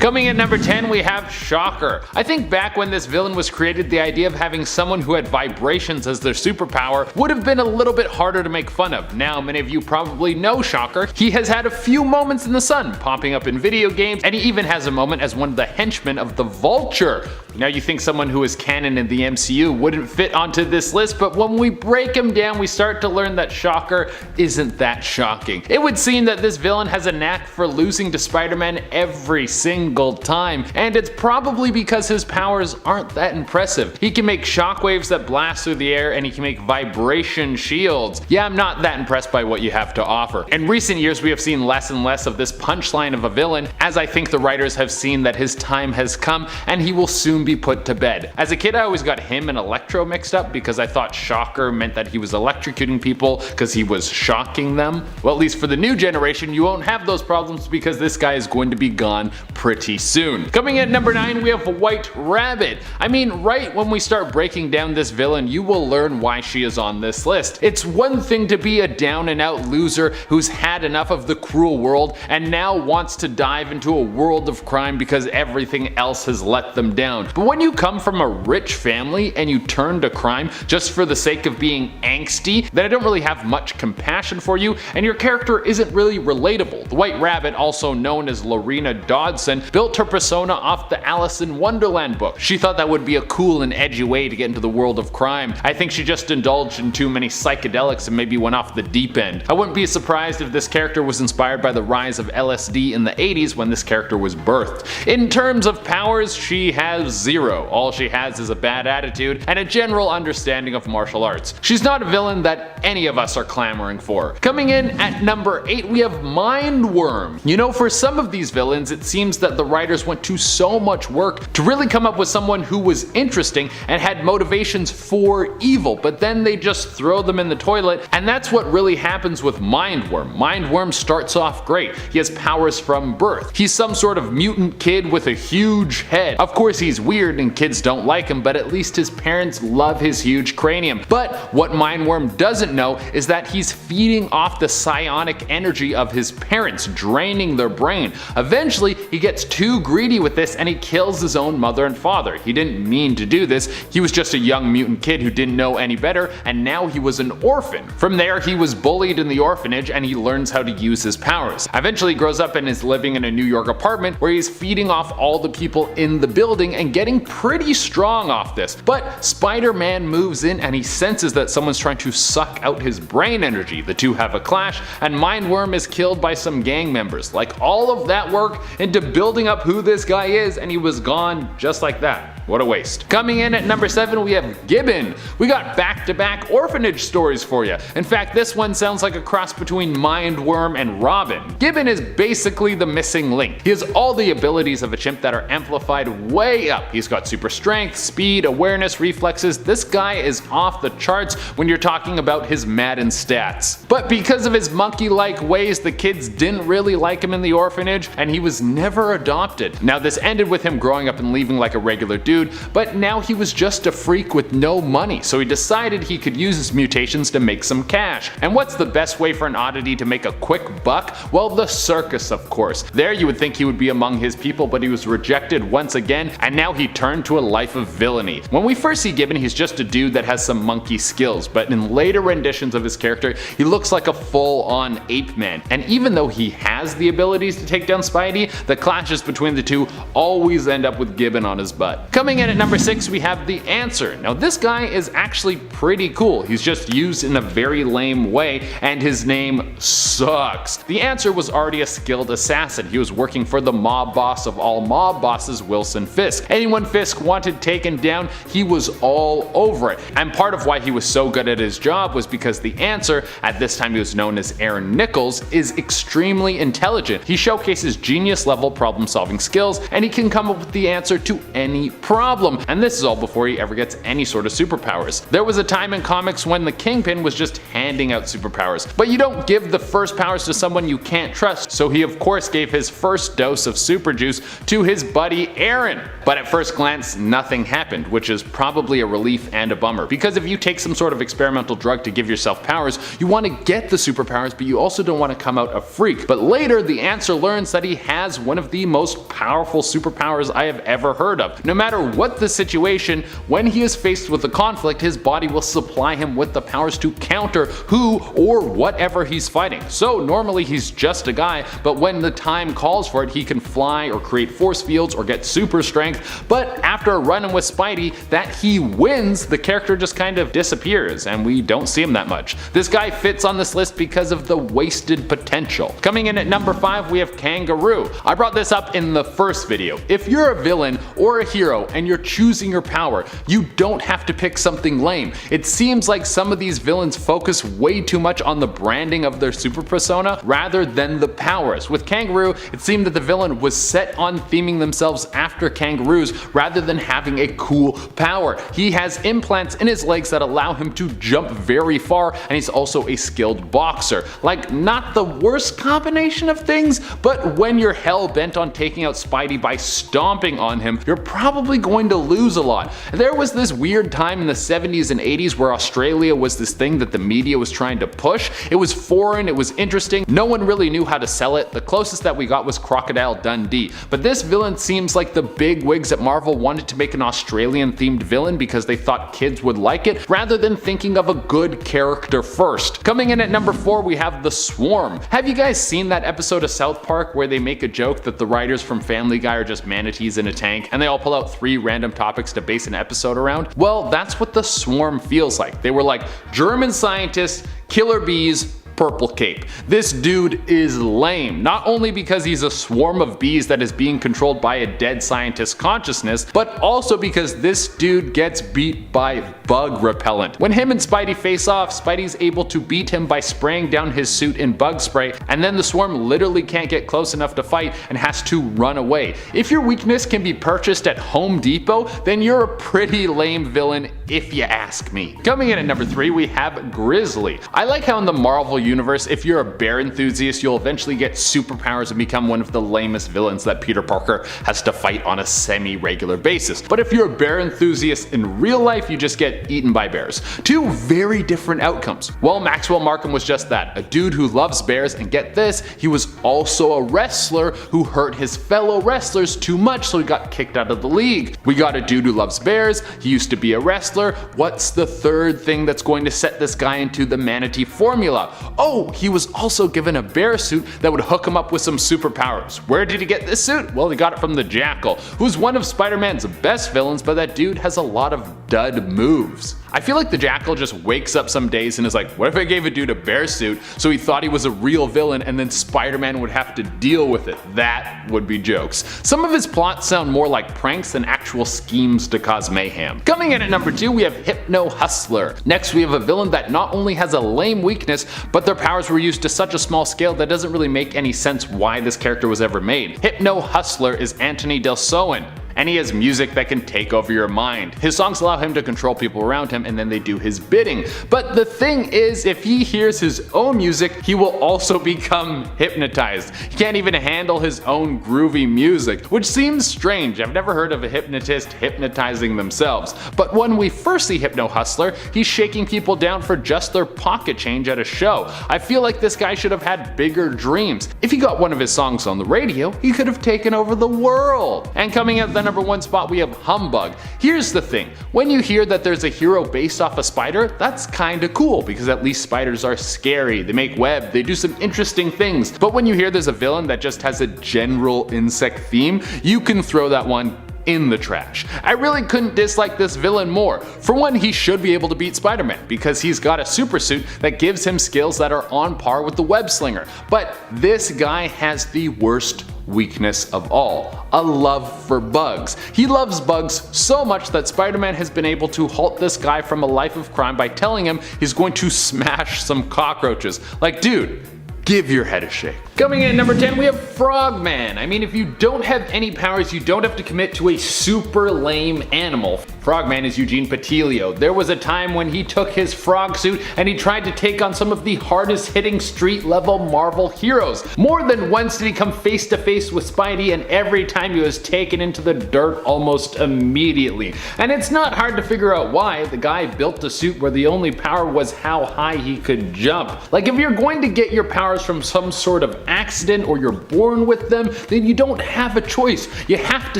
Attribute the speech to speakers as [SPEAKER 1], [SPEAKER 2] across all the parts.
[SPEAKER 1] Coming at number 10, we have Shocker. I think back when this villain was created, the idea of having someone who had vibrations as their superpower would have been a little bit harder to make fun of. Now, many of you probably know Shocker. He has had a few moments in the sun, popping up in video games, and he even has a moment as one of the henchmen of the Vulture. Now you think someone who is canon in the MCU wouldn't fit onto this list, but when we break him down, we start to learn that Shocker isn't that shocking. It would seem that this villain has a knack for losing to Spider-Man every single time, and it's probably because his powers aren't that impressive. He can make shockwaves that blast through the air, and he can make vibration shields. Yeah, I'm not that impressed by what you have to offer. In recent years, we have seen less and less of this punchline of a villain, as I think the writers have seen that his time has come and he will soon be put to bed. As a kid, I always got him and Electro mixed up because I thought Shocker meant that he was electrocuting people because he was shocking them. Well, at least for the new generation, you won't have those problems because this guy is going to be gone pretty soon. Coming at number 9, we have White Rabbit. I mean, right when we start breaking down this villain, you will learn why she is on this list. It's one thing to be a down and out loser who's had enough of the cruel world and now wants to dive into a world of crime because everything else has let them down. But when you come from a rich family and you turn to crime just for the sake of being angsty, then I don't really have much compassion for you, and your character isn't really relatable. The White Rabbit, also known as Lorena Dodson, built her persona off the Alice in Wonderland book. She thought that would be a cool and edgy way to get into the world of crime. I think she just indulged in too many psychedelics and maybe went off the deep end. I wouldn't be surprised if this character was inspired by the rise of LSD in the 80s when this character was birthed. In terms of powers, she has zero. All she has is a bad attitude and a general understanding of martial arts. She's not a villain that any of us are clamoring for. Coming in at number 8, we have Mindworm. You know, for some of these villains, it seems that the writers went to so much work to really come up with someone who was interesting and had motivations for evil, but then they just throw them in the toilet, and that's what really happens with Mindworm. Mindworm starts off great. He has powers from birth. He's some sort of mutant kid with a huge head. Of course, he's weird and kids don't like him, but at least his parents love his huge cranium. But what Mindworm doesn't know is that he's feeding off the psionic energy of his parents, draining their brain. Eventually, he gets too greedy with this and he kills his own mother and father. He didn't mean to do this. He was just a young mutant kid who didn't know any better, and now he was an orphan. From there, he was bullied in the orphanage and he learns how to use his powers. Eventually, he grows up and is living in a New York apartment where he's feeding off all the people in the building and getting pretty strong off this. But Spider-Man moves in and he senses that someone's trying to suck out his brain energy. The two have a clash and Mindworm is killed by some gang members. Like, all of that work into building up who this guy is, and he was gone just like that. What a waste. Coming in at number 7, we have Gibbon. We got back-to-back orphanage stories for you. In fact, this one sounds like a cross between Mindworm and Robin. Gibbon is basically the missing link. He has all the abilities of a chimp that are amplified way up. He's got super strength, speed, awareness, reflexes. This guy is off the charts when you're talking about his Madden stats. But because of his monkey-like ways, the kids didn't really like him in the orphanage, and he was never adopted. Now, this ended with him growing up and leaving like a regular dude, but now he was just a freak with no money, so he decided he could use his mutations to make some cash. And what's the best way for an oddity to make a quick buck? Well, the circus, of course. There you would think he would be among his people, but he was rejected once again, and now he turned to a life of villainy. When we first see Gibbon, he's just a dude that has some monkey skills, but in later renditions of his character, he looks like a full-on ape man. And even though he has the abilities to take down Spidey, the clashes between the two always end up with Gibbon on his butt. Coming in at number 6, we have The Answer. Now, this guy is actually pretty cool. He's just used in a very lame way, and his name sucks. The Answer was already a skilled assassin. He was working for the mob boss of all mob bosses, Wilson Fisk. Anyone Fisk wanted taken down, he was all over it. And part of why he was so good at his job was because The Answer, at this time he was known as Aaron Nichols, is extremely intelligent. He showcases genius level problem solving skills, and he can come up with the answer to any problem, and this is all before he ever gets any sort of superpowers. There was a time in comics when the Kingpin was just handing out superpowers, but you don't give the first powers to someone you can't trust, so he of course gave his first dose of super juice to his buddy Aaron. But at first glance, nothing happened, which is probably a relief and a bummer, because if you take some sort of experimental drug to give yourself powers, you want to get the superpowers, but you also don't want to come out a freak. But later, the Answer learns that he has one of the most powerful superpowers I have ever heard of. No matter what the situation, when he is faced with a conflict, his body will supply him with the powers to counter who or whatever he's fighting. So normally he's just a guy, but when the time calls for it, he can fly or create force fields or get super strength. But after running with Spidey that he wins, the character just kind of disappears and we don't see him that much. This guy fits on this list because of the wasted potential. Coming in at number 5, we have Kangaroo. I brought this up in the first video. If you're a villain or a hero and you're choosing your power, you don't have to pick something lame. It seems like some of these villains focus way too much on the branding of their super persona rather than the powers. With Kangaroo, it seemed that the villain was set on theming themselves after kangaroos rather than having a cool power. He has implants in his legs that allow him to jump very far, and he's also a skilled boxer. Like, not the worst combination of things, but when you're hell bent on taking out Spidey by stomping on him, you're probably going to lose a lot. There was this weird time in the 70s and 80s where Australia was this thing that the media was trying to push. It was foreign, it was interesting, no one really knew how to sell it. The closest that we got was Crocodile Dundee. But this villain seems like the big wigs at Marvel wanted to make an Australian themed villain because they thought kids would like it, rather than thinking of a good character first. Coming in at number 4, we have The Swarm. Have you guys seen that episode of South Park where they make a joke that the writers from Family Guy are just manatees in a tank and they all pull out 3 random topics to base an episode around? Well, that's what The Swarm feels like. They were like, German scientists, killer bees, purple cape. This dude is lame, not only because he's a swarm of bees that is being controlled by a dead scientist's consciousness, but also because this dude gets beat by bug repellent. When him and Spidey face off, Spidey's able to beat him by spraying down his suit in bug spray, and then the swarm literally can't get close enough to fight and has to run away. If your weakness can be purchased at Home Depot, then you're a pretty lame villain if you ask me. Coming in at number 3, we have Grizzly. I like how in the Marvel universe, if you're a bear enthusiast, you'll eventually get superpowers and become one of the lamest villains that Peter Parker has to fight on a semi-regular basis. But if you're a bear enthusiast in real life, you just get eaten by bears. 2 very different outcomes. Well, Maxwell Markham was just that, a dude who loves bears, and get this, he was also a wrestler who hurt his fellow wrestlers too much, so he got kicked out of the league. We got a dude who loves bears, he used to be a wrestler. What's the third thing that's going to set this guy into the manatee formula? Oh, he was also given a bear suit that would hook him up with some superpowers. Where did he get this suit? Well, he got it from the Jackal, who's one of Spider-Man's best villains, but that dude has a lot of dud moves. I feel like the Jackal just wakes up some days and is like, what if I gave a dude a bear suit so he thought he was a real villain and then Spider-Man would have to deal with it? That would be jokes. Some of his plots sound more like pranks than actual schemes to cause mayhem. Coming in at number 2, we have Hypno Hustler. Next, we have a villain that not only has a lame weakness, but their powers were used to such a small scale that doesn't really make any sense why this character was ever made. Hypno Hustler is Anthony Del Soen, and he has music that can take over your mind. His songs allow him to control people around him and then they do his bidding. But the thing is, if he hears his own music, he will also become hypnotized. He can't even handle his own groovy music, which seems strange. I've never heard of a hypnotist hypnotizing themselves. But when we first see Hypno Hustler, he's shaking people down for just their pocket change at a show. I feel like this guy should have had bigger dreams. If he got one of his songs on the radio, he could have taken over the world. And coming at the number 1 spot, we have Humbug. Here's the thing, when you hear that there's a hero based off a spider, that's kinda cool because at least spiders are scary, they make web, they do some interesting things. But when you hear there's a villain that just has a general insect theme, you can throw that one in the trash. I really couldn't dislike this villain more. For one, he should be able to beat Spider-Man because he's got a super suit that gives him skills that are on par with the web slinger. But this guy has the worst weakness of all, a love for bugs. He loves bugs so much that Spider-Man has been able to halt this guy from a life of crime by telling him he's going to smash some cockroaches. Like, dude, give your head a shake. Coming in at number 10, we have Frogman. I mean, if you don't have any powers, you don't have to commit to a super lame animal. Frogman is Eugene Petilio. There was a time when he took his frog suit and he tried to take on some of the hardest hitting street level Marvel heroes. More than once did he come face to face with Spidey, and every time he was taken into the dirt almost immediately. And it's not hard to figure out why. The guy built a suit where the only power was how high he could jump. Like, if you're going to get your powers from some sort of accident or you're born with them, then you don't have a choice. You have to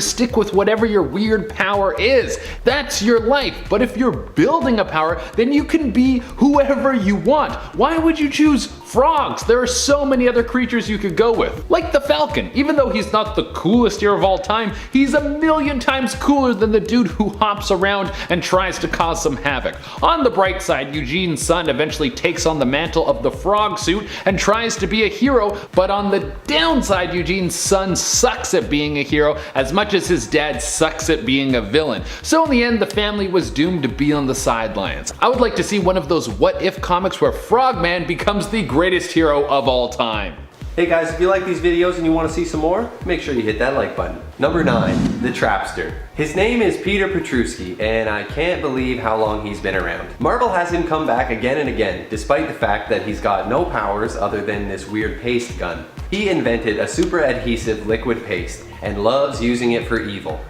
[SPEAKER 1] stick with whatever your weird power is. That's your life. But if you're building a power, then you can be whoever you want. Why would you choose frogs? There are so many other creatures you could go with. Like the Falcon. Even though he's not the coolest hero of all time, he's a million times cooler than the dude who hops around and tries to cause some havoc. On the bright side, Eugene's son eventually takes on the mantle of the frog suit and tries to be a hero, but on the downside, Eugene's son sucks at being a hero as much as his dad sucks at being a villain. So in the end, the family was doomed to be on the sidelines. I would like to see one of those what if comics where Frogman becomes the greatest hero of all time.
[SPEAKER 2] Hey guys, if you like these videos and you want to see some more, make sure you hit that like button. Number 9, the Trapster. His name is Peter Petrusky, and I can't believe how long he's been around. Marvel has him come back again and again, despite the fact that he's got no powers other than this weird paste gun. He invented a super adhesive liquid paste, and loves using it for evil.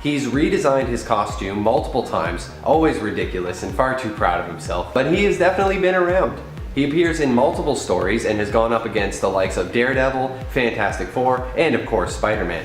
[SPEAKER 2] He's redesigned his costume multiple times, always ridiculous and far too proud of himself, but he has definitely been around. He appears in multiple stories and has gone up against the likes of Daredevil, Fantastic Four, and of course Spider-Man.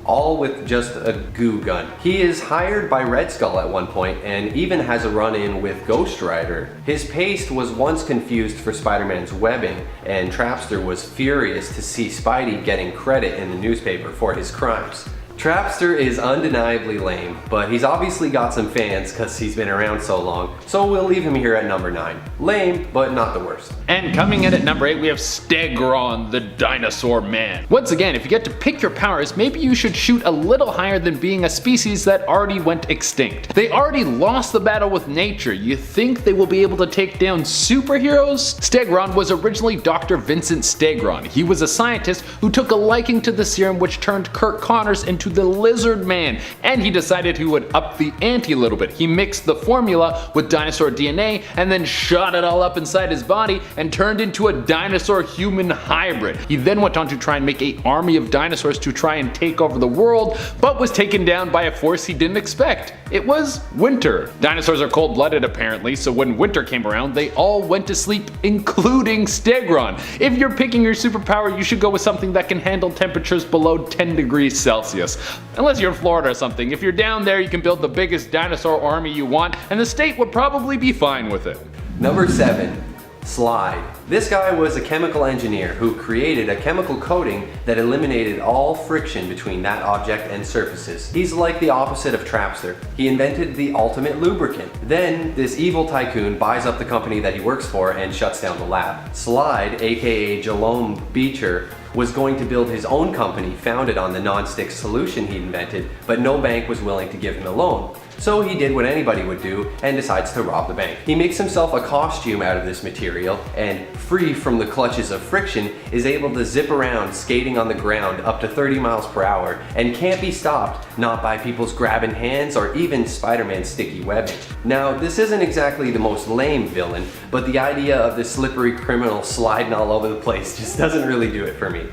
[SPEAKER 2] All with just a goo gun. He is hired by Red Skull at one point and even has a run-in with Ghost Rider. His paste was once confused for Spider-Man's webbing, and Trapster was furious to see Spidey getting credit in the newspaper for his crimes. Trapster is undeniably lame, but he's obviously got some fans because he's been around so long, so we'll leave him here at number 9. Lame, but not the worst.
[SPEAKER 1] And coming in at number 8, we have Stegron, the Dinosaur Man. Once again, if you get to pick your powers, maybe you should shoot a little higher than being a species that already went extinct. They already lost the battle with nature. You think they will be able to take down superheroes? Stegron was originally Dr. Vincent Stegron. He was a scientist who took a liking to the serum which turned Kirk Connors into the Lizard Man, and he decided he would up the ante a little bit. He mixed the formula with dinosaur DNA and then shot it all up inside his body and turned into a dinosaur-human hybrid. He then went on to try and make an army of dinosaurs to try and take over the world, but was taken down by a force he didn't expect. It was winter. Dinosaurs are cold-blooded apparently, so when winter came around, they all went to sleep, including Stegron. If you're picking your superpower, you should go with something that can handle temperatures below 10 degrees Celsius. Unless you're in Florida or something. If you're down there, you can build the biggest dinosaur army you want, and the state would probably be fine with it.
[SPEAKER 2] Number 7. Slide. This guy was a chemical engineer who created a chemical coating that eliminated all friction between that object and surfaces. He's like the opposite of Trapster. He invented the ultimate lubricant. Then this evil tycoon buys up the company that he works for and shuts down the lab. Slide, aka Jerome Beecher, was going to build his own company founded on the non-stick solution he invented, but no bank was willing to give him a loan. So he did what anybody would do and decides to rob the bank. He makes himself a costume out of this material and, free from the clutches of friction, is able to zip around skating on the ground up to 30 miles per hour and can't be stopped, not by people's grabbing hands or even Spider-Man's sticky webbing. Now, this isn't exactly the most lame villain, but the idea of this slippery criminal sliding all over the place just doesn't really do it for me.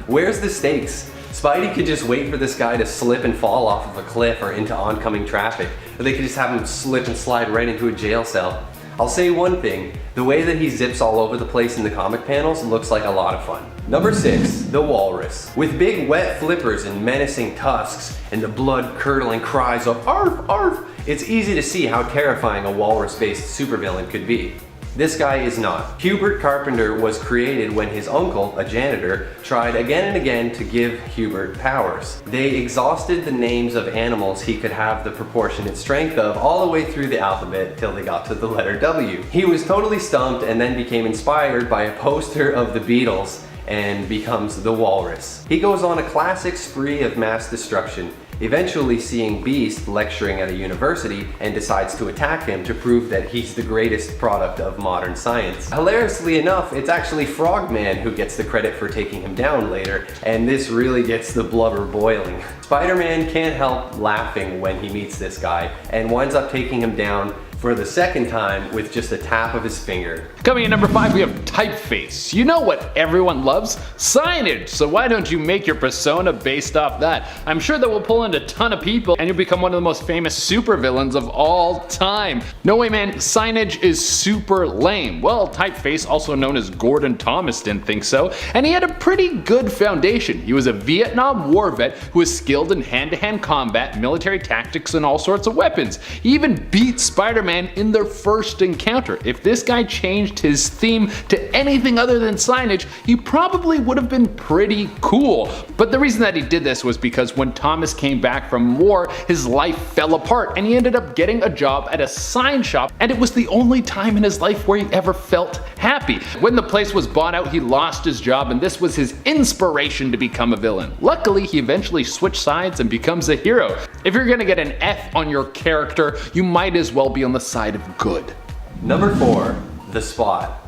[SPEAKER 2] Where's the stakes? Spidey could just wait for this guy to slip and fall off of a cliff or into oncoming traffic, or they could just have him slip and slide right into a jail cell. I'll say one thing, the way that he zips all over the place in the comic panels looks like a lot of fun. Number 6, the Walrus. With big wet flippers and menacing tusks and the blood-curdling cries of "Arf! Arf!", it's easy to see how terrifying a walrus-based supervillain could be. This guy is not. Hubert Carpenter was created when his uncle, a janitor, tried again and again to give Hubert powers. They exhausted the names of animals he could have the proportionate strength of all the way through the alphabet till they got to the letter W. He was totally stumped and then became inspired by a poster of the Beatles and becomes the Walrus. He goes on a classic spree of mass destruction, eventually seeing Beast lecturing at a university and decides to attack him to prove that he's the greatest product of modern science. Hilariously enough, it's actually Frogman who gets the credit for taking him down later, and this really gets the blubber boiling. Spider-Man can't help laughing when he meets this guy and winds up taking him down for the second time with just a tap of his finger.
[SPEAKER 1] Coming in number 5, we have typeface. You know what everyone loves? Signage! So why don't you make your persona based off that? I'm sure that will pull in a ton of people and you'll become one of the most famous supervillains of all time. No way, man, signage is super lame. Well, typeface, also known as Gordon Thomas, didn't think so, and he had a pretty good foundation. He was a Vietnam War vet who was skilled in hand-to-hand combat, military tactics, and all sorts of weapons. He even beat Spider-Man in their first encounter. If this guy changed his theme to anything other than signage, he probably would have been pretty cool. But the reason that he did this was because when Thomas came back from war, his life fell apart and he ended up getting a job at a sign shop, and it was the only time in his life where he ever felt happy. When the place was bought out, he lost his job, and this was his inspiration to become a villain. Luckily, he eventually switched sides and becomes a hero. If you're gonna get an F on your character, you might as well be on the side of good.
[SPEAKER 2] Number 4, the Spot.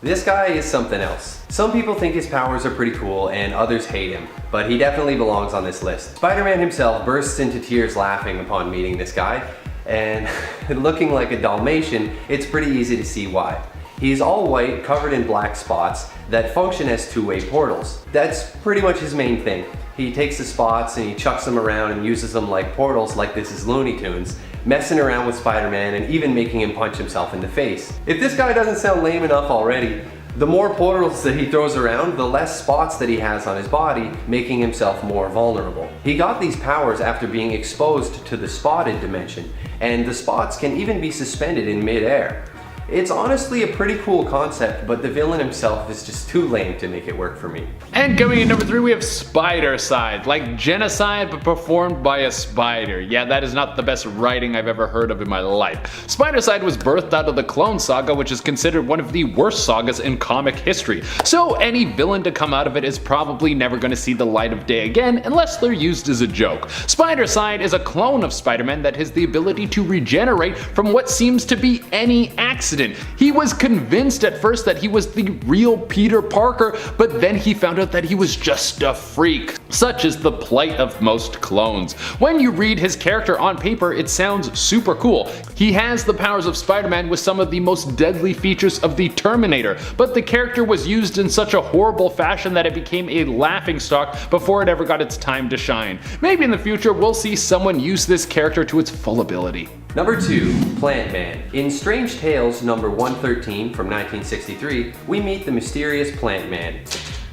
[SPEAKER 2] This guy is something else. Some people think his powers are pretty cool and others hate him, but he definitely belongs on this list. Spider-Man himself bursts into tears laughing upon meeting this guy, and looking like a Dalmatian, it's pretty easy to see why. He's all white, covered in black spots that function as two-way portals. That's pretty much his main thing. He takes the spots and he chucks them around and uses them like portals, like this is Looney Tunes, messing around with Spider-Man and even making him punch himself in the face. If this guy doesn't sound lame enough already, the more portals that he throws around, the less spots that he has on his body, making himself more vulnerable. He got these powers after being exposed to the spotted dimension, and the spots can even be suspended in mid-air. It's honestly a pretty cool concept, but the villain himself is just too lame to make it work for me.
[SPEAKER 1] And coming in number 3, we have Spidercide, like genocide but performed by a spider. Yeah, that is not the best writing I've ever heard of in my life. Spidercide was birthed out of the Clone Saga, which is considered one of the worst sagas in comic history. So any villain to come out of it is probably never going to see the light of day again unless they're used as a joke. Spidercide is a clone of Spider-Man that has the ability to regenerate from what seems to be any accident. He was convinced at first that he was the real Peter Parker, but then he found out that he was just a freak. Such is the plight of most clones. When you read his character on paper, it sounds super cool. He has the powers of Spider-Man with some of the most deadly features of the Terminator, but the character was used in such a horrible fashion that it became a laughingstock before it ever got its time to shine. Maybe in the future we'll see someone use this character to its full ability.
[SPEAKER 2] Number 2, Plant Man. In Strange Tales number 113 from 1963, we meet the mysterious Plant Man.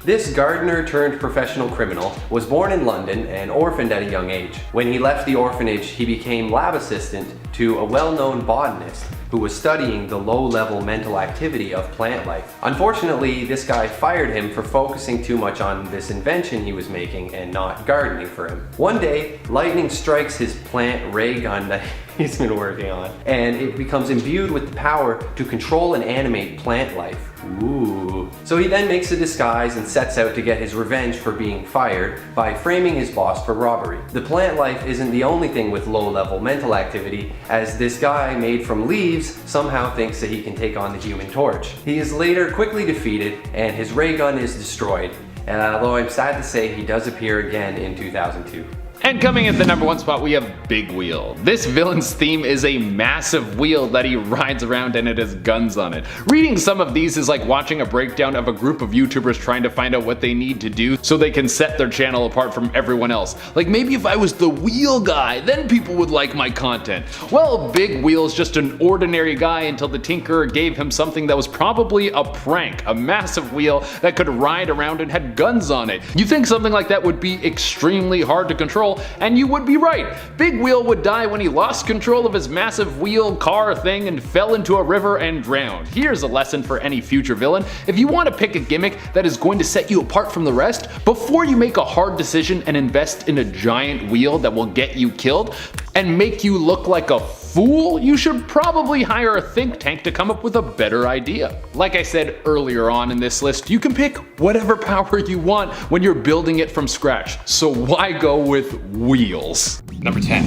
[SPEAKER 2] This gardener turned professional criminal was born in London and orphaned at a young age. When he left the orphanage, he became lab assistant to a well-known botanist who was studying the low-level mental activity of plant life. Unfortunately, this guy fired him for focusing too much on this invention he was making and not gardening for him. One day, lightning strikes his plant ray gun that he's been working on, and it becomes imbued with the power to control and animate plant life. Ooh. So he then makes a disguise and sets out to get his revenge for being fired by framing his boss for robbery. The plant life isn't the only thing with low-level mental activity, as this guy made from leaves somehow thinks that he can take on the Human Torch. He is later quickly defeated and his ray gun is destroyed, although I'm sad to say he does appear again in 2002.
[SPEAKER 1] And coming at the number 1 spot, we have Big Wheel. This villain's theme is a massive wheel that he rides around and it has guns on it. Reading some of these is like watching a breakdown of a group of YouTubers trying to find out what they need to do so they can set their channel apart from everyone else. Like, maybe if I was the wheel guy, then people would like my content. Well, Big Wheel's just an ordinary guy until the Tinkerer gave him something that was probably a prank, a massive wheel that could ride around and had guns on it. You think something like that would be extremely hard to control, and you would be right. Big Wheel would die when he lost control of his massive wheel car thing and fell into a river and drowned. Here's a lesson for any future villain. If you want to pick a gimmick that is going to set you apart from the rest, before you make a hard decision and invest in a giant wheel that will get you killed and make you look like a fool, you should probably hire a think tank to come up with a better idea. Like I said earlier on in this list, you can pick whatever power you want when you're building it from scratch, so why go with wheels?
[SPEAKER 3] Number 10,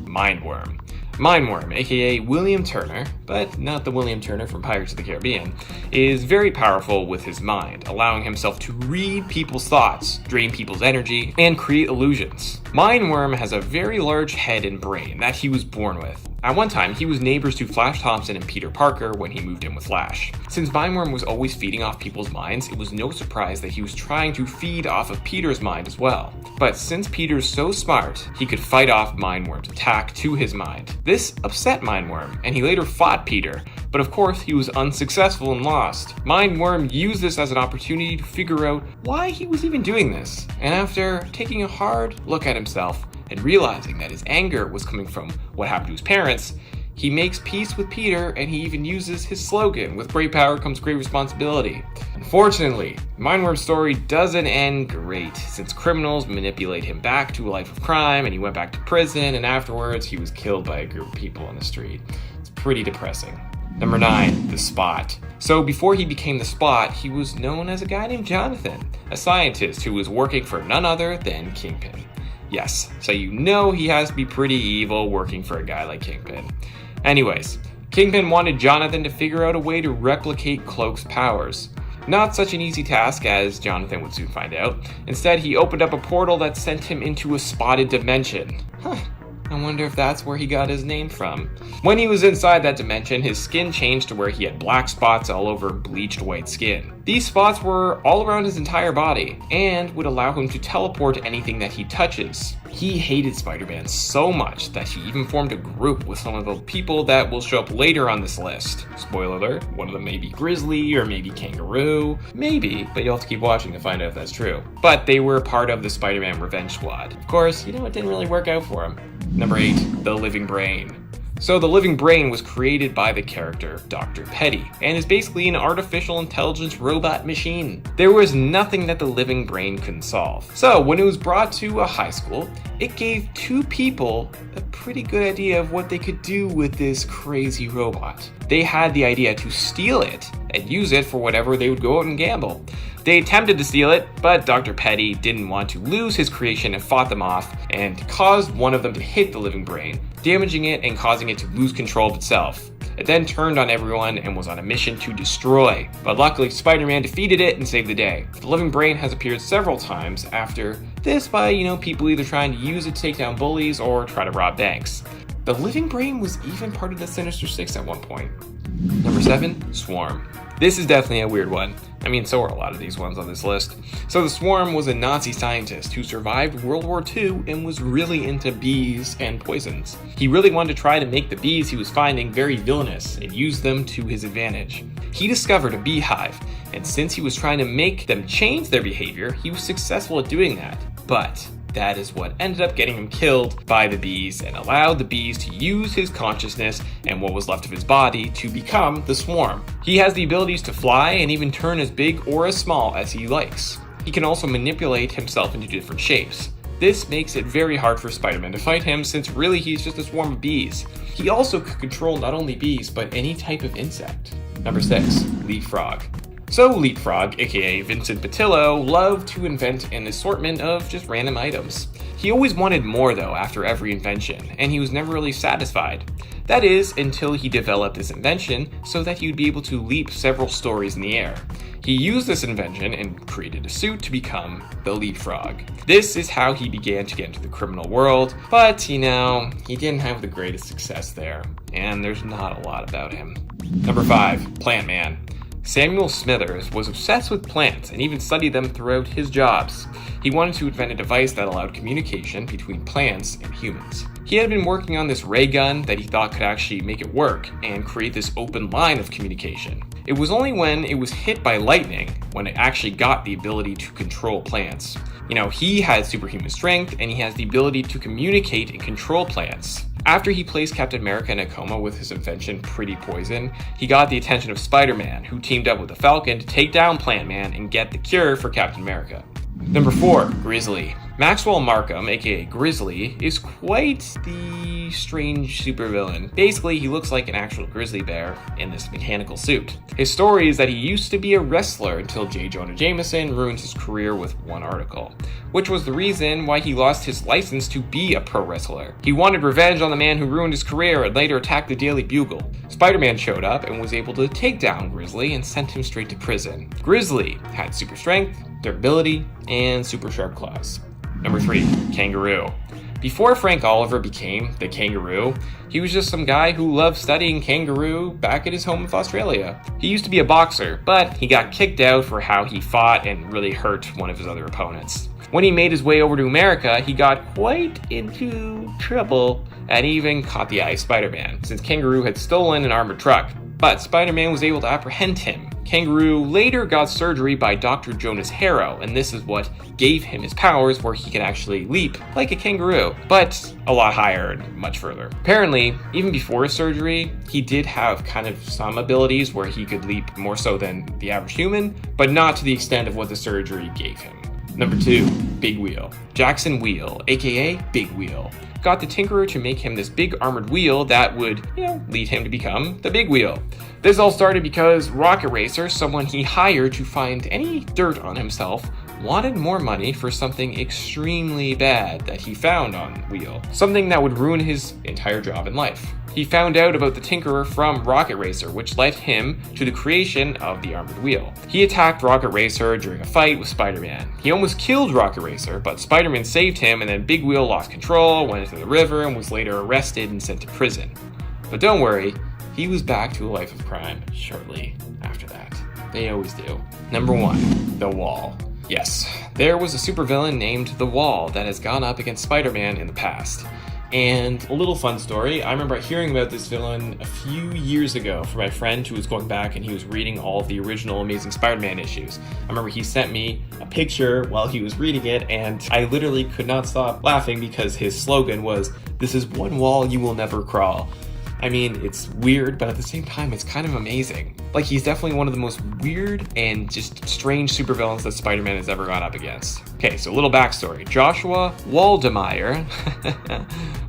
[SPEAKER 3] Mindworm. Mindworm, aka William Turner, but not the William Turner from Pirates of the Caribbean, is very powerful with his mind, allowing himself to read people's thoughts, drain people's energy, and create illusions. Mindworm has a very large head and brain that he was born with. At one time, he was neighbors to Flash Thompson and Peter Parker when he moved in with Flash. Since Mindworm was always feeding off people's minds, it was no surprise that he was trying to feed off of Peter's mind as well. But since Peter's so smart, he could fight off Mindworm's attack to his mind. This upset Mindworm, and he later fought Peter, but of course he was unsuccessful and lost. Mindworm used this as an opportunity to figure out why he was even doing this, and after taking a hard look at himself, and realizing that his anger was coming from what happened to his parents, he makes peace with Peter, and he even uses his slogan, "With great power comes great responsibility." Unfortunately, Mindworm's story doesn't end great, since criminals manipulate him back to a life of crime, and he went back to prison, and afterwards he was killed by a group of people on the street. It's pretty depressing. Number 9, The Spot. So before he became The Spot, he was known as a guy named Jonathan, a scientist who was working for none other than Kingpin. Yes, so you know he has to be pretty evil working for a guy like Kingpin. Anyways, Kingpin wanted Jonathan to figure out a way to replicate Cloak's powers. Not such an easy task, as Jonathan would soon find out. Instead, he opened up a portal that sent him into a spotted dimension. I wonder if that's where he got his name from. When he was inside that dimension, his skin changed to where he had black spots all over bleached white skin. These spots were all around his entire body and would allow him to teleport anything that he touches. He hated Spider-Man so much that he even formed a group with some of the people that will show up later on this list. Spoiler alert, one of them may be Grizzly or maybe Kangaroo. Maybe, but you'll have to keep watching to find out if that's true. But they were part of the Spider-Man Revenge Squad. Of course, it didn't really work out for him. Number 8, The Living Brain. So the Living Brain was created by the character Dr. Petty, and is basically an artificial intelligence robot machine. There was nothing that the Living Brain couldn't solve. So when it was brought to a high school, it gave 2 people a pretty good idea of what they could do with this crazy robot. They had the idea to steal it and use it for whatever they would go out and gamble. They attempted to steal it, but Dr. Petty didn't want to lose his creation and fought them off, and caused one of them to hit the Living Brain, damaging it and causing it to lose control of itself. It then turned on everyone and was on a mission to destroy, but luckily Spider-Man defeated it and saved the day. The Living Brain has appeared several times after this by, people either trying to use it to take down bullies or try to rob banks. The Living Brain was even part of the Sinister Six at one point. Number 7, Swarm. This is definitely a weird one. So are a lot of these ones on this list. So the Swarm was a Nazi scientist who survived World War II and was really into bees and poisons. He really wanted to try to make the bees he was finding very villainous and use them to his advantage. He discovered a beehive, and since he was trying to make them change their behavior, he was successful at doing that. But that is what ended up getting him killed by the bees and allowed the bees to use his consciousness and what was left of his body to become the Swarm. He has the abilities to fly and even turn as big or as small as he likes. He can also manipulate himself into different shapes. This makes it very hard for Spider-Man to fight him, since really he's just a swarm of bees. He also could control not only bees, but any type of insect. Number 6, Leapfrog. So Leapfrog, aka Vincent Patillo, loved to invent an assortment of just random items. He always wanted more though after every invention, and he was never really satisfied. That is, until he developed this invention so that he would be able to leap several stories in the air. He used this invention and created a suit to become the Leapfrog. This is how he began to get into the criminal world, but he didn't have the greatest success there, and there's not a lot about him. Number 5, Plant Man. Samuel Smithers was obsessed with plants and even studied them throughout his jobs. He wanted to invent a device that allowed communication between plants and humans. He had been working on this ray gun that he thought could actually make it work and create this open line of communication. It was only when it was hit by lightning when it actually got the ability to control plants. He had superhuman strength and he has the ability to communicate and control plants. After he placed Captain America in a coma with his invention Pretty Poison, he got the attention of Spider-Man, who teamed up with the Falcon to take down Plant Man and get the cure for Captain America. Number 4, Grizzly. Maxwell Markham, aka Grizzly, is quite the strange supervillain. Basically, he looks like an actual grizzly bear in this mechanical suit. His story is that he used to be a wrestler until J. Jonah Jameson ruined his career with one article, which was the reason why he lost his license to be a pro wrestler. He wanted revenge on the man who ruined his career and later attacked the Daily Bugle. Spider-Man showed up and was able to take down Grizzly and sent him straight to prison. Grizzly had super strength, durability, and super sharp claws. Number 3, Kangaroo. Before Frank Oliver became the Kangaroo, he was just some guy who loved studying kangaroo back at his home of Australia. He used to be a boxer, but he got kicked out for how he fought and really hurt one of his other opponents. When he made his way over to America, he got quite into trouble and even caught the eye of Spider-Man, since Kangaroo had stolen an armored truck. But Spider-Man was able to apprehend him. Kangaroo later got surgery by Dr. Jonas Harrow, and this is what gave him his powers where he can actually leap like a kangaroo, but a lot higher and much further. Apparently, even before his surgery, he did have kind of some abilities where he could leap more so than the average human, but not to the extent of what the surgery gave him. Number 2, Big Wheel. Jackson Wheel, aka Big Wheel, got the Tinkerer to make him this big armored wheel that would, lead him to become the Big Wheel. This all started because Rocket Racer, someone he hired to find any dirt on himself, wanted more money for something extremely bad that he found on Wheel, something that would ruin his entire job in life. He found out about the Tinkerer from Rocket Racer, which led him to the creation of the Armored Wheel. He attacked Rocket Racer during a fight with Spider-Man. He almost killed Rocket Racer, but Spider-Man saved him, and then Big Wheel lost control, went into the river, and was later arrested and sent to prison. But don't worry, he was back to a life of crime shortly after that. They always do. Number 1, The Wall. Yes, there was a supervillain named The Wall that has gone up against Spider-Man in the past. And a little fun story, I remember hearing about this villain a few years ago from my friend who was going back and he was reading all of the original Amazing Spider-Man issues. I remember he sent me a picture while he was reading it, and I literally could not stop laughing because his slogan was, "This is one wall you will never crawl." I mean, it's weird, but at the same time, it's kind of amazing. Like, he's definitely one of the most weird and just strange supervillains that Spider-Man has ever gone up against. Okay, so a little backstory. Joshua Waldemeier,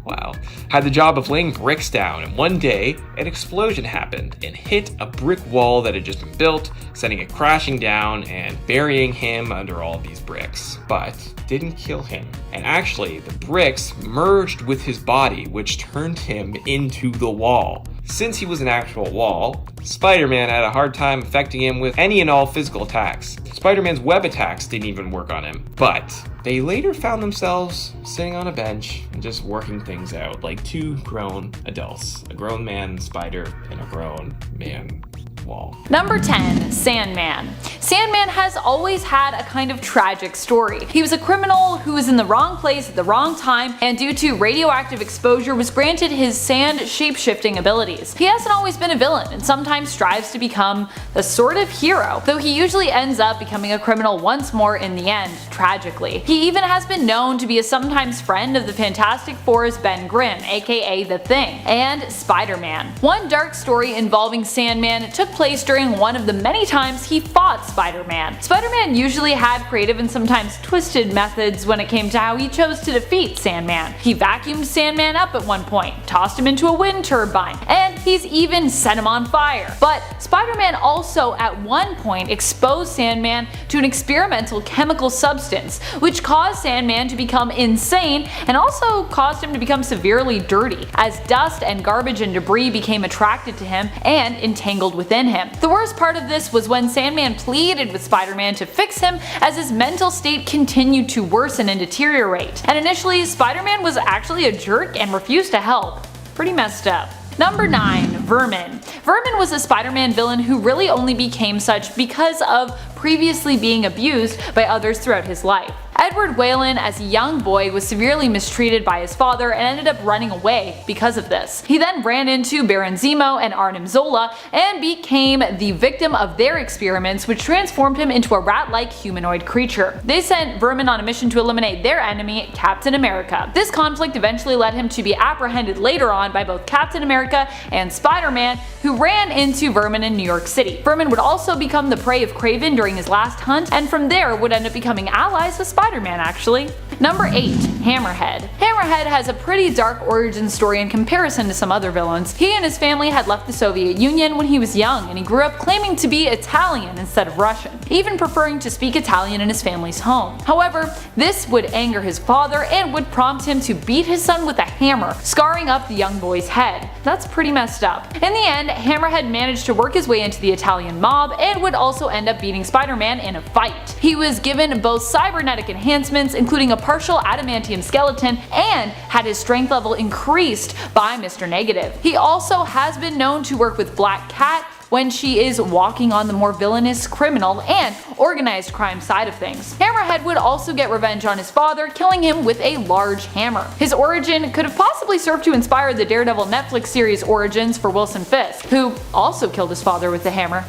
[SPEAKER 3] wow, had the job of laying bricks down, and one day, an explosion happened and hit a brick wall that had just been built, sending it crashing down and burying him under all these bricks. But didn't kill him. And actually, the bricks merged with his body, which turned him into the wall. Since he was an actual wall, Spider-Man had a hard time affecting him with any and all physical attacks. Spider-Man's web attacks didn't even work on him. But they later found themselves sitting on a bench and just working things out like two grown adults. A grown man spider and a grown man wall.
[SPEAKER 4] Number 10, Sandman. Sandman has always had a kind of tragic story. He was a criminal who was in the wrong place at the wrong time, and due to radioactive exposure was granted his sand shape-shifting abilities. He hasn't always been a villain and sometimes strives to become the sort of hero, though he usually ends up becoming a criminal once more in the end, tragically. He even has been known to be a sometimes friend of the Fantastic Four's Ben Grimm, aka The Thing, and Spider-Man. One dark story involving Sandman took place during one of the many times he fought Spider-Man. Spider-Man usually had creative and sometimes twisted methods when it came to how he chose to defeat Sandman. He vacuumed Sandman up at one point, tossed him into a wind turbine, and he's even set him on fire. But Spider-Man also at one point exposed Sandman to an experimental chemical substance, which caused Sandman to become insane and also caused him to become severely dirty, as dust and garbage and debris became attracted to him and entangled within him. The worst part of this was when Sandman pleaded with Spider-Man to fix him as his mental state continued to worsen and deteriorate. And initially, Spider-Man was actually a jerk and refused to help. Pretty messed up. Number 9, Vermin. Vermin was a Spider-Man villain who really only became such because of previously being abused by others throughout his life. Edward Whalen, as a young boy, was severely mistreated by his father and ended up running away because of this. He then ran into Baron Zemo and Arnim Zola and became the victim of their experiments, which transformed him into a rat-like humanoid creature. They sent Vermin on a mission to eliminate their enemy, Captain America. This conflict eventually led him to be apprehended later on by both Captain America and Spider-Man, who ran into Vermin in New York City. Vermin would also become the prey of Kraven during his last hunt, and from there would end up becoming allies with Spider-Man actually. Number 8. Hammerhead. Hammerhead has a pretty dark origin story in comparison to some other villains. He and his family had left the Soviet Union when he was young, and he grew up claiming to be Italian instead of Russian, even preferring to speak Italian in his family's home. However, this would anger his father and would prompt him to beat his son with a hammer, scarring up the young boy's head. That's pretty messed up. In the end, Hammerhead managed to work his way into the Italian mob and would also end up beating Spider-Man in a fight. He was given both cybernetic enhancements, including a partial adamantium skeleton, and had his strength level increased by Mr. Negative. He also has been known to work with Black Cat when she is walking on the more villainous criminal and organized crime side of things. Hammerhead would also get revenge on his father, killing him with a large hammer. His origin could have possibly served to inspire the Daredevil Netflix series Origins for Wilson Fisk, who also killed his father with the hammer.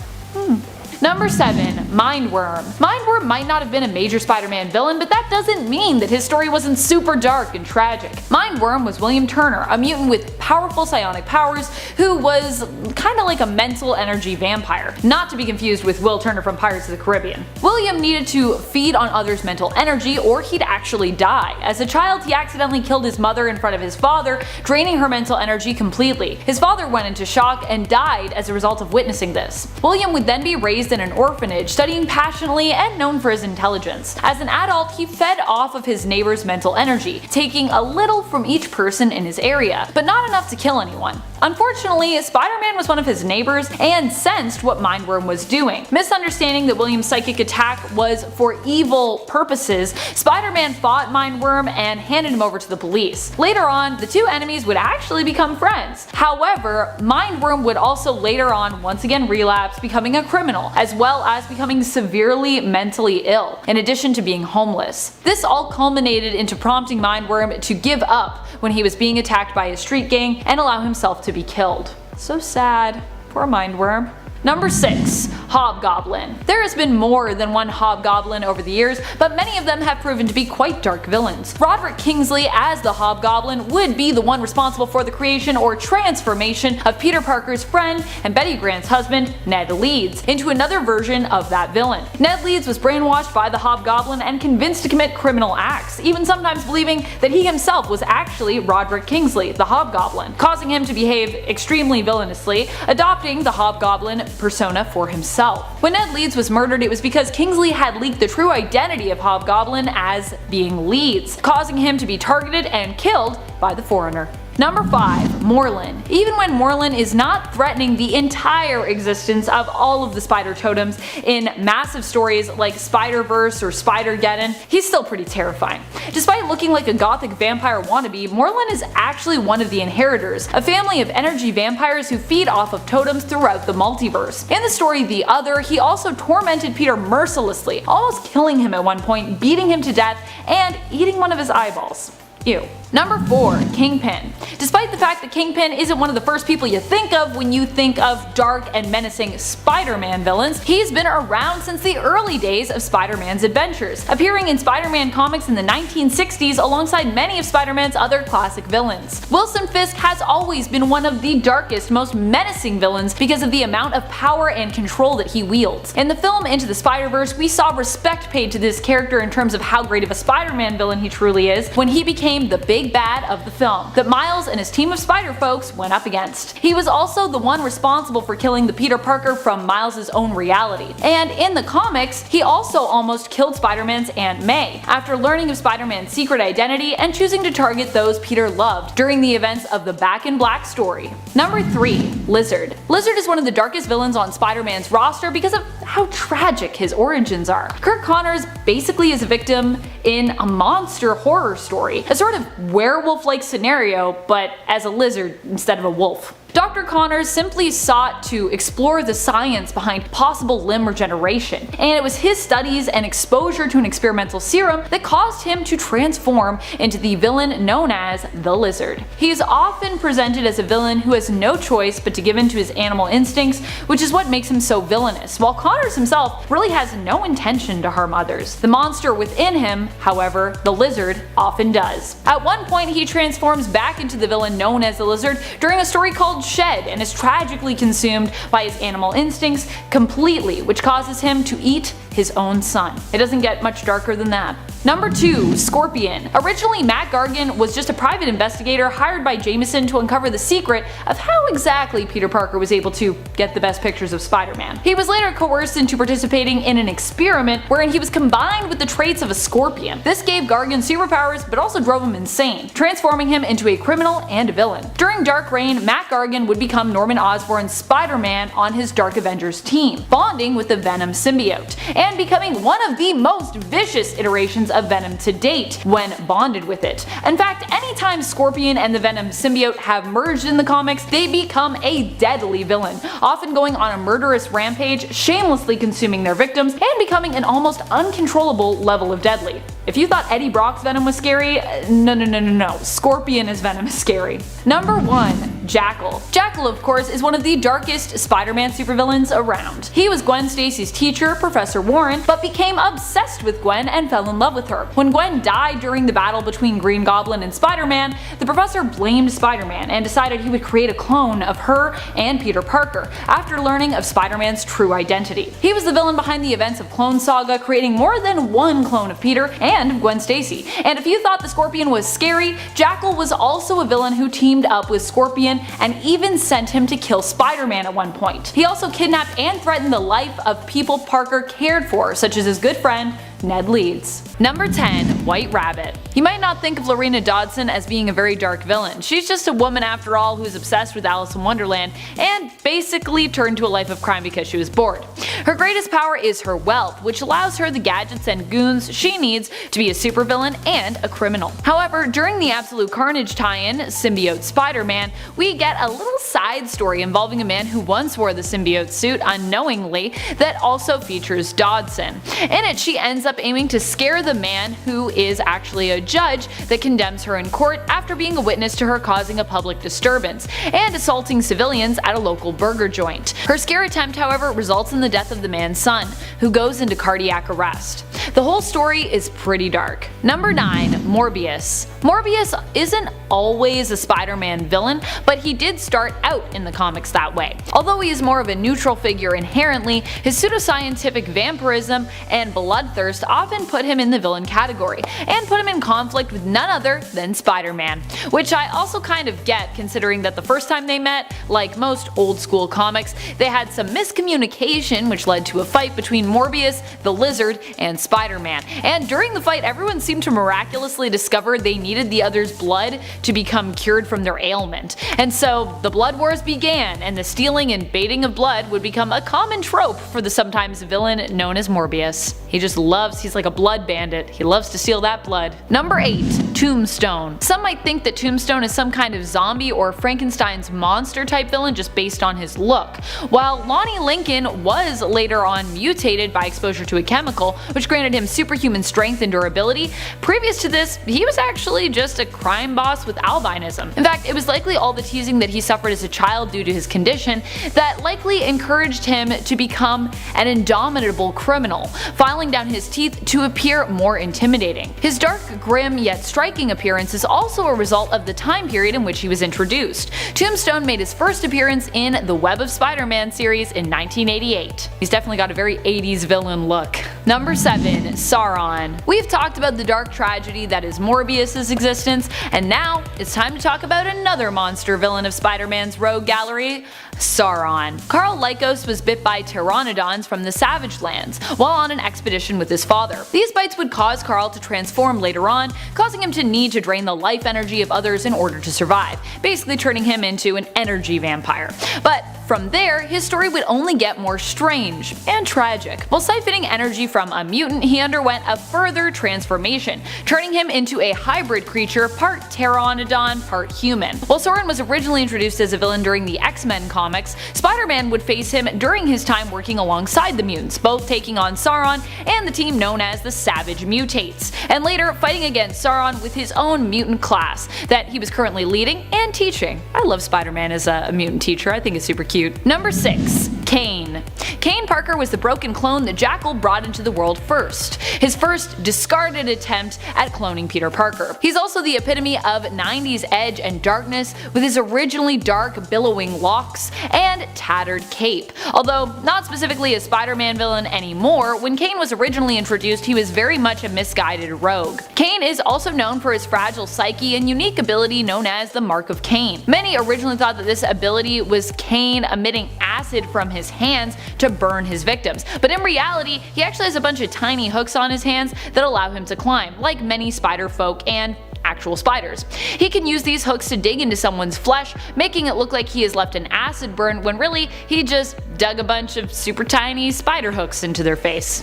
[SPEAKER 4] Number 7. Mindworm. Mindworm might not have been a major Spider-Man villain, but that doesn't mean that his story wasn't super dark and tragic. Mindworm was William Turner, a mutant with powerful psionic powers who was kinda like a mental energy vampire, not to be confused with Will Turner from Pirates of the Caribbean. William needed to feed on others' mental energy or he'd actually die. As a child, he accidentally killed his mother in front of his father, draining her mental energy completely. His father went into shock and died as a result of witnessing this. William would then be raised in an orphanage, studying passionately and known for his intelligence. As an adult, he fed off of his neighbor's mental energy, taking a little from each person in his area, but not enough to kill anyone. Unfortunately, Spider-Man was one of his neighbors and sensed what Mindworm was doing. Misunderstanding that William's psychic attack was for evil purposes, Spider-Man fought Mindworm and handed him over to the police. Later on, the two enemies would actually become friends. However, Mindworm would also later on once again relapse, becoming a criminal, as well as becoming severely mentally ill, in addition to being homeless. This all culminated into prompting Mindworm to give up when he was being attacked by a street gang and allow himself to be killed. So sad. Poor Mindworm. Number 6. Hobgoblin. There has been more than one Hobgoblin over the years, but many of them have proven to be quite dark villains. Roderick Kingsley as the Hobgoblin would be the one responsible for the creation or transformation of Peter Parker's friend and Betty Grant's husband, Ned Leeds, into another version of that villain. Ned Leeds was brainwashed by the Hobgoblin and convinced to commit criminal acts, even sometimes believing that he himself was actually Roderick Kingsley, the Hobgoblin, causing him to behave extremely villainously, adopting the Hobgoblin persona for himself. When Ned Leeds was murdered, it was because Kingsley had leaked the true identity of Hobgoblin as being Leeds, causing him to be targeted and killed by the Foreigner. Number 5. Morlun. Even when Morlun is not threatening the entire existence of all of the spider totems in massive stories like Spider-Verse or Spider-Geddon, he's still pretty terrifying. Despite looking like a gothic vampire wannabe, Morlun is actually one of the Inheritors, a family of energy vampires who feed off of totems throughout the multiverse. In the story The Other, he also tormented Peter mercilessly, almost killing him at one point, beating him to death, and eating one of his eyeballs. Ew. Number 4. Kingpin. Despite the fact that Kingpin isn't one of the first people you think of when you think of dark and menacing Spider-Man villains, he's been around since the early days of Spider-Man's adventures, appearing in Spider-Man comics in the 1960s alongside many of Spider-Man's other classic villains. Wilson Fisk has always been one of the darkest, most menacing villains because of the amount of power and control that he wields. In the film Into the Spider-Verse, we saw respect paid to this character in terms of how great of a Spider-Man villain he truly is when he became the big bad of the film that Miles and his team of Spider-Folks went up against. He was also the one responsible for killing the Peter Parker from Miles' own reality. And in the comics, he also almost killed Spider-Man's Aunt May after learning of Spider-Man's secret identity and choosing to target those Peter loved during the events of the Back in Black story. Number 3. Lizard. Lizard is one of the darkest villains on Spider-Man's roster because of how tragic his origins are. Kirk Connors basically is a victim in a monster horror story, a sort of werewolf-like scenario, but as a lizard instead of a wolf. Dr. Connors simply sought to explore the science behind possible limb regeneration, and it was his studies and exposure to an experimental serum that caused him to transform into the villain known as the Lizard. He is often presented as a villain who has no choice but to give in to his animal instincts, which is what makes him so villainous, while Connors himself really has no intention to harm others. The monster within him, however, the Lizard, often does. At one point, he transforms back into the villain known as the Lizard during a story called Shed and is tragically consumed by his animal instincts completely, which causes him to eat his own son. It doesn't get much darker than that. Number 2. Scorpion. Originally, Matt Gargan was just a private investigator hired by Jameson to uncover the secret of how exactly Peter Parker was able to get the best pictures of Spider-Man. He was later coerced into participating in an experiment wherein he was combined with the traits of a scorpion. This gave Gargan superpowers but also drove him insane, transforming him into a criminal and a villain. During Dark Reign, Matt Gargan would become Norman Osborn's Spider-Man on his Dark Avengers team, bonding with the Venom symbiote, and becoming one of the most vicious iterations of Venom to date when bonded with it. In fact, anytime Scorpion and the Venom symbiote have merged in the comics, they become a deadly villain, often going on a murderous rampage, shamelessly consuming their victims, and becoming an almost uncontrollable level of deadly. If you thought Eddie Brock's Venom was scary, no. Scorpion as Venom is scary. Number 1. Jackal. Jackal, of course, is one of the darkest Spider-Man supervillains around. He was Gwen Stacy's teacher, Professor Warren, but became obsessed with Gwen and fell in love with her. When Gwen died during the battle between Green Goblin and Spider-Man, the professor blamed Spider-Man and decided he would create a clone of her and Peter Parker, after learning of Spider-Man's true identity. He was the villain behind the events of Clone Saga, creating more than one clone of Peter and Gwen Stacy. And if you thought the Scorpion was scary, Jackal was also a villain who teamed up with Scorpion and even sent him to kill Spider-Man at one point. He also kidnapped and threatened the life of people Parker cared for, such as his good friend Ned Leeds. Number 10. White Rabbit. You might not think of Lorena Dodson as being a very dark villain. She's just a woman after all who's obsessed with Alice in Wonderland and basically turned to a life of crime because she was bored. Her greatest power is her wealth, which allows her the gadgets and goons she needs to be a supervillain and a criminal. However, during the Absolute Carnage tie-in, Symbiote Spider-Man, we get a little side story involving a man who once wore the symbiote suit unknowingly that also features Dodson. In it, she ends up aiming to scare the man who is actually a judge that condemns her in court after being a witness to her causing a public disturbance and assaulting civilians at a local burger joint. Her scare attempt, however, results in the death of the man's son, who goes into cardiac arrest. The whole story is pretty dark. Number 9. Morbius. Morbius isn't always a Spider-Man villain, but he did start out in the comics that way. Although he is more of a neutral figure inherently, his pseudoscientific vampirism and bloodthirst often put him in the villain category, and put him in conflict with none other than Spider-Man. Which I also kind of get, considering that the first time they met, like most old school comics, they had some miscommunication which led to a fight between Morbius, the Lizard, and Spider-Man. And during the fight, everyone seemed to miraculously discover they needed the other's blood to become cured from their ailment. And so the blood wars began, and the stealing and baiting of blood would become a common trope for the sometimes villain known as Morbius. He's like a blood bandit. He loves to steal that blood. Number 8. Tombstone. Some might think that Tombstone is some kind of zombie or Frankenstein's monster type villain just based on his look. While Lonnie Lincoln was later on mutated by exposure to a chemical, which granted him superhuman strength and durability, previous to this, he was actually just a crime boss with albinism. In fact, it was likely all the teasing that he suffered as a child due to his condition that likely encouraged him to become an indomitable criminal, filing down his teeth to appear more intimidating. His dark, grim, yet striking appearance is also a result of the time period in which he was introduced. Tombstone made his first appearance in the Web of Spider-Man series in 1988. He's definitely got a very 80s villain look. Number 7. Sauron. We've talked about the dark tragedy that is Morbius' existence, and now it's time to talk about another monster villain of Spider-Man's rogue gallery, Sauron. Carl Lycos was bit by pteranodons from the Savage Lands while on an expedition with his father. These bites would cause Carl to transform later on, causing him to need to drain the life energy of others in order to survive, basically turning him into an energy vampire. But from there, his story would only get more strange and tragic. While siphoning energy from a mutant, he underwent a further transformation, turning him into a hybrid creature, part pteranodon, part human. While Sauron was originally introduced as a villain during the X-Men comics, Spider-Man would face him during his time working alongside the mutants, both taking on Sauron and the team known as the Savage Mutates, and later fighting against Sauron with his own mutant class that he was currently leading and teaching. I love Spider-Man as a mutant teacher, I think it's super cute. Number 6. Kane. Kane Parker was the broken clone that Jackal brought into the world first, his first discarded attempt at cloning Peter Parker. He's also the epitome of 90s edge and darkness with his originally dark billowing locks and tattered cape. Although not specifically a Spider-Man villain anymore, when Kane was originally introduced he was very much a misguided rogue. Kane is also known for his fragile psyche and unique ability known as the Mark of Kane. Many originally thought that this ability was Kane emitting acid from his hands to burn his victims, but in reality he actually has a bunch of tiny hooks on his hands that allow him to climb, like many spider folk and actual spiders. He can use these hooks to dig into someone's flesh, making it look like he has left an acid burn when really he just dug a bunch of super tiny spider hooks into their face.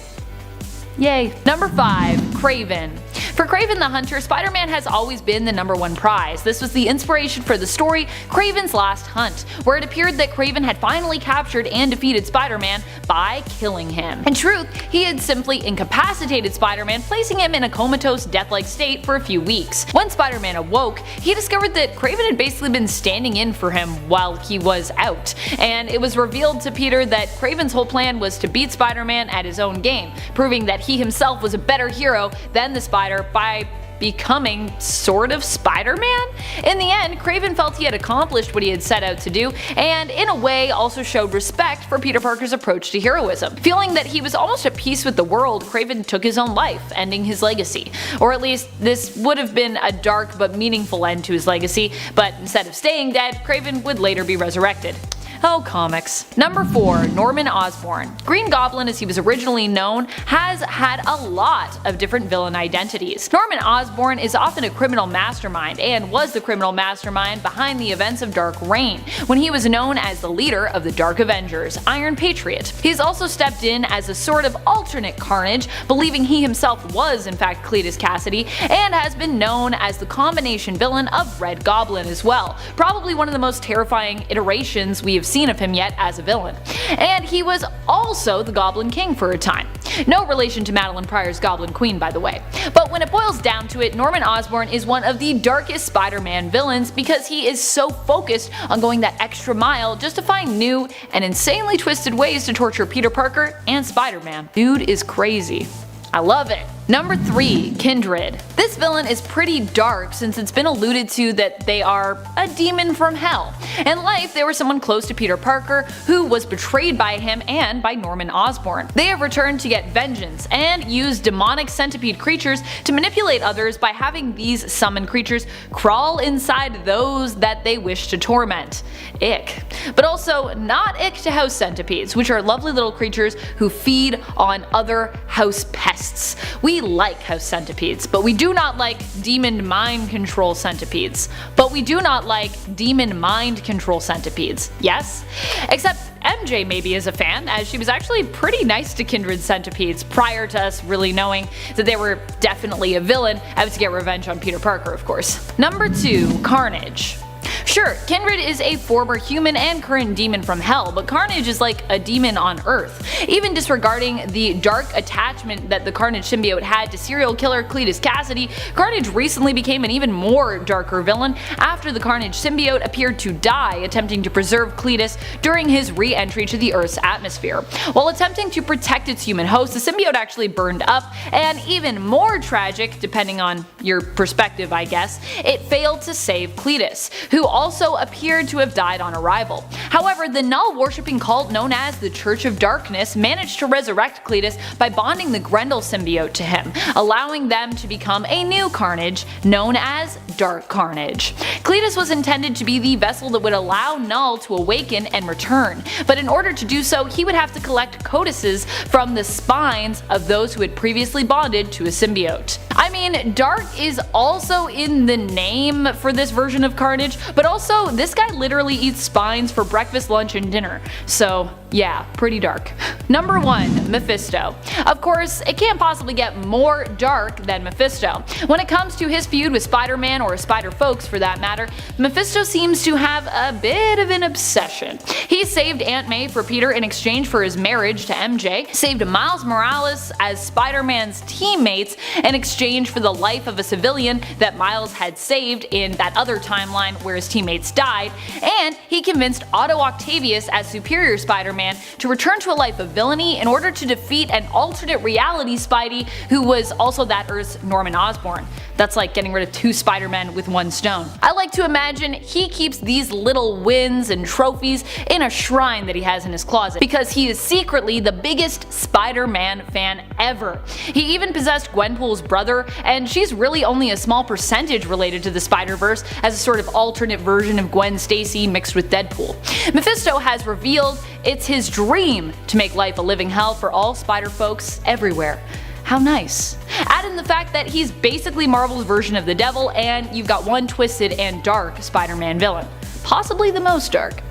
[SPEAKER 4] Yay. Number 5. Kraven. For Kraven the Hunter, Spider-Man has always been the #1 prize. This was the inspiration for the story Kraven's Last Hunt, where it appeared that Kraven had finally captured and defeated Spider-Man by killing him. In truth, he had simply incapacitated Spider-Man, placing him in a comatose, death-like state for a few weeks. When Spider-Man awoke, he discovered that Kraven had basically been standing in for him while he was out, and it was revealed to Peter that Kraven's whole plan was to beat Spider-Man at his own game, proving that he himself was a better hero than the Spider by becoming sort of Spider-Man? In the end, Kraven felt he had accomplished what he had set out to do, and in a way also showed respect for Peter Parker's approach to heroism. Feeling that he was almost at peace with the world, Kraven took his own life, ending his legacy. Or at least this would have been a dark but meaningful end to his legacy, but instead of staying dead, Kraven would later be resurrected. Oh, comics. Number 4. Norman Osborn. Green Goblin, as he was originally known, has had a lot of different villain identities. Norman Osborn is often a criminal mastermind, and was the criminal mastermind behind the events of Dark Reign, when he was known as the leader of the Dark Avengers, Iron Patriot. He's also stepped in as a sort of alternate Carnage, believing he himself was in fact Cletus Cassidy, and has been known as the combination villain of Red Goblin as well, probably one of the most terrifying iterations we have seen of him yet as a villain. And he was also the Goblin King for a time. No relation to Madeline Pryor's Goblin Queen, by the way. But when it boils down to it, Norman Osborn is one of the darkest Spider-Man villains because he is so focused on going that extra mile just to find new and insanely twisted ways to torture Peter Parker and Spider-Man. Dude is crazy. I love it. Number 3. Kindred. This villain is pretty dark since it's been alluded to that they are a demon from hell. In life, they were someone close to Peter Parker who was betrayed by him and by Norman Osborn. They have returned to get vengeance and use demonic centipede creatures to manipulate others by having these summoned creatures crawl inside those that they wish to torment. Ick. But also not ick to house centipedes, which are lovely little creatures who feed on other house pests. We like house centipedes, but we do not like demon mind control centipedes. But we do not like demon mind control centipedes. Yes? Except MJ maybe is a fan, as she was actually pretty nice to Kindred centipedes prior to us really knowing that they were definitely a villain out to get revenge on Peter Parker, of course. Number 2. Carnage. Sure, Kindred is a former human and current demon from hell, but Carnage is like a demon on Earth. Even disregarding the dark attachment that the Carnage symbiote had to serial killer Cletus Cassidy, Carnage recently became an even more darker villain after the Carnage symbiote appeared to die attempting to preserve Cletus during his re-entry to the Earth's atmosphere. While attempting to protect its human host, the symbiote actually burned up, and even more tragic, depending on your perspective I guess, it failed to save Cletus, who also appeared to have died on arrival. However, the Null-worshipping cult known as the Church of Darkness managed to resurrect Cletus by bonding the Grendel symbiote to him, allowing them to become a new Carnage known as Dark Carnage. Cletus was intended to be the vessel that would allow Null to awaken and return, but in order to do so he would have to collect codices from the spines of those who had previously bonded to a symbiote. I mean, dark is also in the name for this version of Carnage, but also this guy literally eats spines for breakfast, lunch, and dinner. So yeah, pretty dark. Number 1. Mephisto. Of course, it can't possibly get more dark than Mephisto. When it comes to his feud with Spider-Man, or Spider-Folks for that matter, Mephisto seems to have a bit of an obsession. He saved Aunt May for Peter in exchange for his marriage to MJ, saved Miles Morales as Spider-Man's teammates in exchange exchange for the life of a civilian that Miles had saved in that other timeline where his teammates died, and he convinced Otto Octavius as Superior Spider-Man to return to a life of villainy in order to defeat an alternate reality Spidey who was also that Earth's Norman Osborn. That's like getting rid of 2 Spider-Men with 1 stone. I like to imagine he keeps these little wins and trophies in a shrine that he has in his closet, because he is secretly the biggest Spider-Man fan ever. He even possessed Gwenpool's brother, and she's really only a small percentage related to the Spider-Verse as a sort of alternate version of Gwen Stacy mixed with Deadpool. Mephisto has revealed it's his dream to make life a living hell for all Spider folks everywhere. How nice. Add in the fact that he's basically Marvel's version of the devil, and you've got one twisted and dark Spider-Man villain. Possibly the most dark.